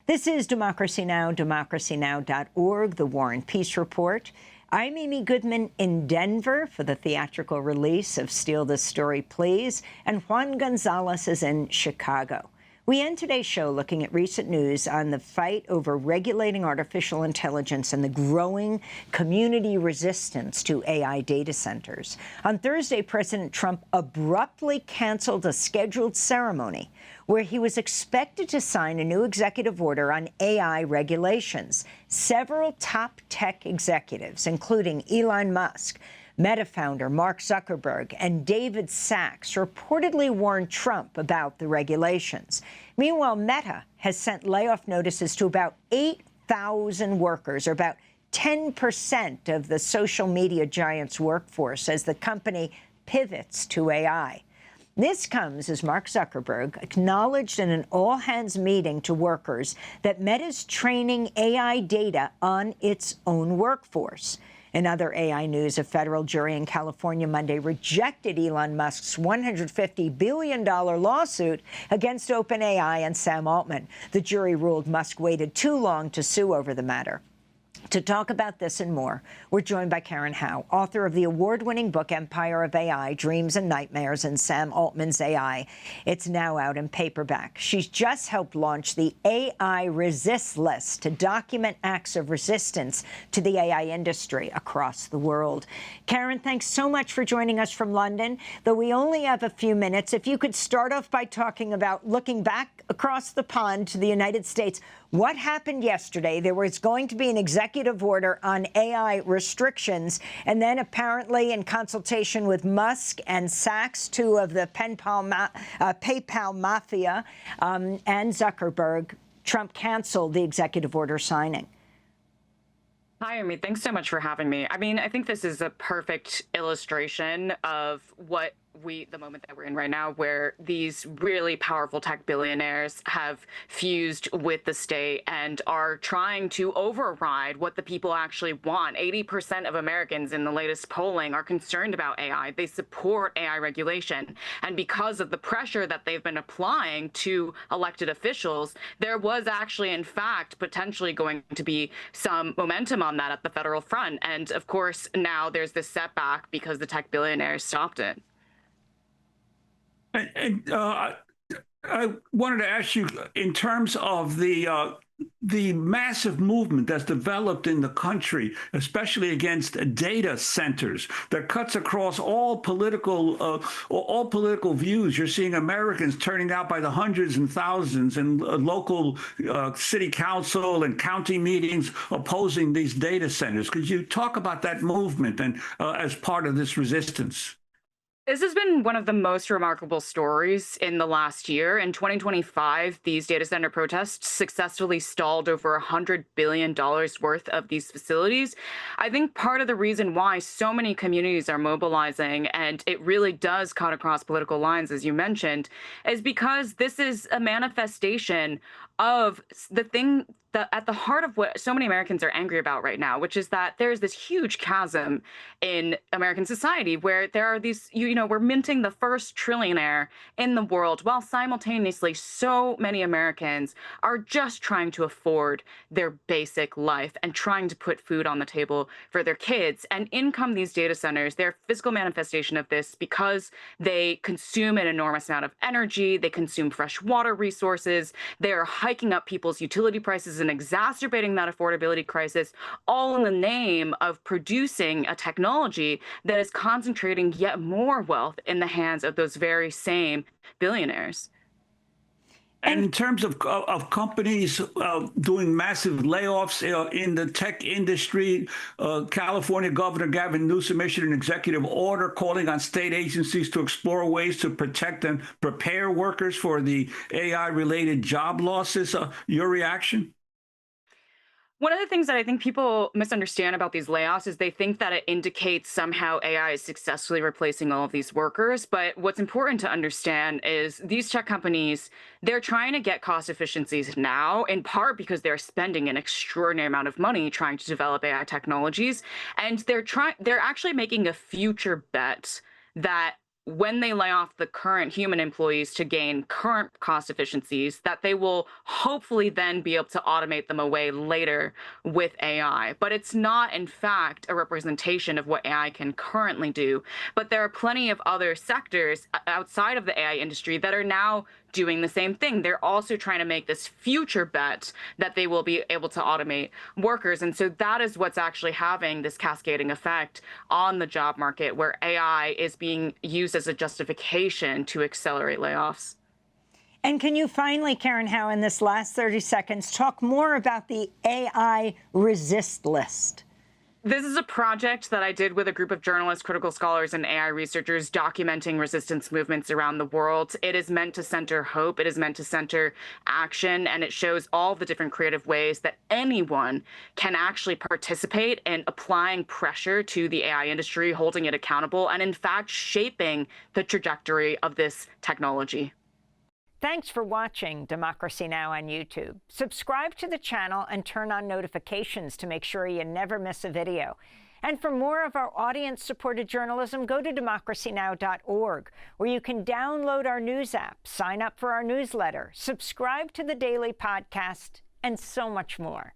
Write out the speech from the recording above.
This is Democracy Now!, democracynow.org, The War and Peace Report. I'm Amy Goodman in Denver for the theatrical release of Steal This Story, Please, and Juan Gonzalez is in Chicago. We end today's show looking at recent news on the fight over regulating artificial intelligence and the growing community resistance to AI data centers. On Thursday, President Trump abruptly canceled a scheduled ceremony where he was expected to sign a new executive order on AI regulations. Several top tech executives, including Elon Musk, Meta founder Mark Zuckerberg, and David Sachs reportedly warned Trump about the regulations. Meanwhile, Meta has sent layoff notices to about 8,000 workers, or about 10% of the social media giant's workforce, as the company pivots to AI. This comes as Mark Zuckerberg acknowledged in an all-hands meeting to workers that Meta's training AI data on its own workforce. In other AI news, a federal jury in California Monday rejected Elon Musk's $150 billion lawsuit against OpenAI and Sam Altman. The jury ruled Musk waited too long to sue over the matter. To talk about this and more, we're joined by Karen Hao, author of the award-winning book Empire of AI, Dreams and Nightmares in Sam Altman's AI. It's now out in paperback. She's just helped launch the AI Resist List to document acts of resistance to the AI industry across the world. Karen, thanks so much for joining us from London. Though we only have a few minutes, if you could start off by talking about looking back across the pond to the United States. What happened yesterday? There was going to be an executive order on AI restrictions, and then apparently in consultation with Musk and Sachs, two of the PayPal mafia, and Zuckerberg, Trump canceled the executive order signing. Hi, Amy. Thanks so much for having me. I mean, I think this is a perfect illustration of what the moment that we're in right now, where these really powerful tech billionaires have fused with the state and are trying to override what the people actually want. 80% of Americans in the latest polling are concerned about AI. They support AI regulation. And because of the pressure that they've been applying to elected officials, there was actually, in fact, potentially going to be some momentum on that at the federal front. And of course, now there's this setback because the tech billionaires stopped it. I wanted to ask you, in terms of the massive movement that's developed in the country, especially against data centers, that cuts across all political views. You're seeing Americans turning out by the hundreds and thousands in local city council and county meetings opposing these data centers. Could you talk about that movement and as part of this resistance? This has been one of the most remarkable stories in the last year. In 2025, these data center protests successfully stalled over $100 billion worth of these facilities. I think part of the reason why so many communities are mobilizing, and it really does cut across political lines, as you mentioned, is because this is a manifestation of the thing that at the heart of what so many Americans are angry about right now, which is that there's this huge chasm in American society where there are these, we're minting the first trillionaire in the world while simultaneously so many Americans are just trying to afford their basic life and trying to put food on the table for their kids. And in come these data centers. They're a physical manifestation of this because they consume an enormous amount of energy. They consume fresh water resources. They're hiking up people's utility prices and exacerbating that affordability crisis, all in the name of producing a technology that is concentrating yet more wealth in the hands of those very same billionaires. And in terms of companies doing massive layoffs in the tech industry, California Governor Gavin Newsom issued an executive order calling on state agencies to explore ways to protect and prepare workers for the AI-related job losses. Your reaction? One of the things that I think people misunderstand about these layoffs is they think that it indicates somehow AI is successfully replacing all of these workers. But what's important to understand is these tech companies, they're trying to get cost efficiencies now, in part because they're spending an extraordinary amount of money trying to develop AI technologies. And they're actually making a future bet that when they lay off the current human employees to gain current cost efficiencies, that they will hopefully then be able to automate them away later with AI. But it's not, in fact, a representation of what AI can currently do. But there are plenty of other sectors outside of the AI industry that are now doing the same thing. They're also trying to make this future bet that they will be able to automate workers. And so that is what's actually having this cascading effect on the job market, where AI is being used as a justification to accelerate layoffs. And can you finally, Karen Hao, in this last 30 seconds, talk more about the AI resist list? This is a project that I did with a group of journalists, critical scholars, and AI researchers documenting resistance movements around the world. It is meant to center hope. It is meant to center action, and it shows all the different creative ways that anyone can actually participate in applying pressure to the AI industry, holding it accountable, and in fact, shaping the trajectory of this technology. Thanks for watching Democracy Now! On YouTube. Subscribe to the channel and turn on notifications to make sure you never miss a video. And for more of our audience-supported journalism, go to democracynow.org, where you can download our news app, sign up for our newsletter, subscribe to the daily podcast, and so much more.